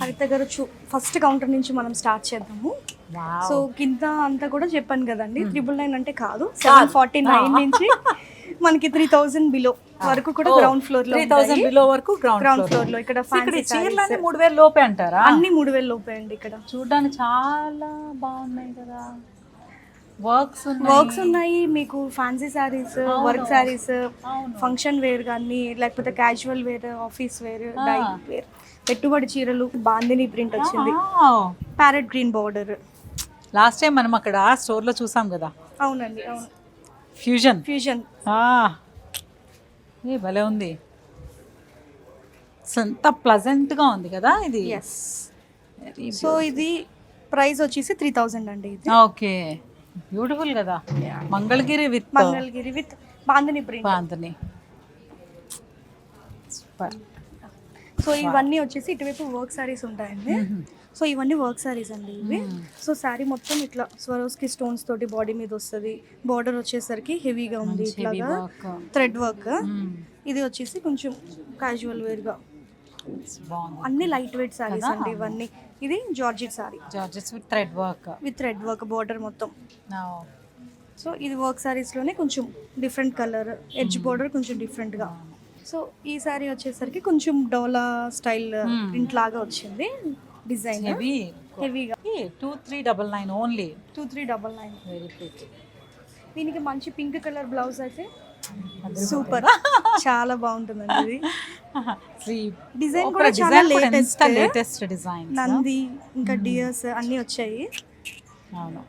హరిత గారు first counter నుంచి మనం స్టార్ట్ చేద్దాము. సో కింద అంతా కూడా చెప్పాను కదండి, 999 అంటే కాదు, 749 నుంచి మనకి 3000 బిలో వరకు కూడా గ్రౌండ్ ఫ్లోర్ లో 3000 బిలో వరకు గ్రౌండ్ ఫ్లోర్ లో. ఇక్కడ చీరలన్నీ 3000 లోపే అంటారా? అన్ని 3000 లోపే అండి. ఇక్కడ చూడడానికి చాలా బాగున్నాయి కదా, వర్క్స్ ఉన్నాయి మీకు. Fancy saris, work saris, function wear కానీ లేకపోతే casual wear, office wear, daily wear, పెట్టుబడి చీరలు, బాందిని ప్రింట్ వచ్చింది, parrot green border. Last time మనం అక్కడ స్టోర్ లో చూసాం కదా. అవునండి, అవును. ఫ్యూజన్ ఏ భలే ఉంది, ఎంత ప్లజెంట్ గా ఉంది కదా ఇది. ఎస్. సో ఇది ప్రైస్ వచ్చేసి 3000 అండి. ఇది ఓకే, బ్యూటిఫుల్ కదా. Mangalagiri with bandhani print. Bandhani super. So ఇవన్నీ వచ్చేసి ఇటువైపు వర్క్ సారీస్ ఉంటాయండి. సో ఇవన్నీ వర్క్ సారీస్ అండి ఇవి. సో శారీ మొత్తం ఇట్లా స్వరోస్కి స్టోన్స్ తోటి బాడీ మీద వస్తుంది. బార్డర్ వచ్చేసరికి హెవీగా ఉంది, ఇట్లాగా థ్రెడ్ వర్క్. ఇది వచ్చేసి కొంచెం క్యాజువల్ వేర్గా, అన్ని లైట్ వెయిట్ సారీస్ అండి ఇవన్నీ. ఇది georgette sorry, georgettes with thread work border మొత్తం. సో ఇది వర్క్ సారీస్లోనే కొంచెం డిఫరెంట్ కలర్, ఎడ్జ్ బార్డర్ కొంచెం డిఫరెంట్గా. సో ఈ సారీ వచ్చేసరికి కొంచెం డోలా స్టైల్ ప్రింట్ లాగా వచ్చింది డిజైన్, హెవీగా. 2399 ఓన్లీ, 2399. Very pretty. దీనికి మంచి పింక్ కలర్ బ్లౌజ్ అయితే సూపర్, చాలా బాగుంటుందండి. ఇది డిజైన్ కూడా చాలా లేటెస్ట్ డిజైన్, నంది ఇంకా డియర్స్ అన్నీ వచ్చాయి. అవును,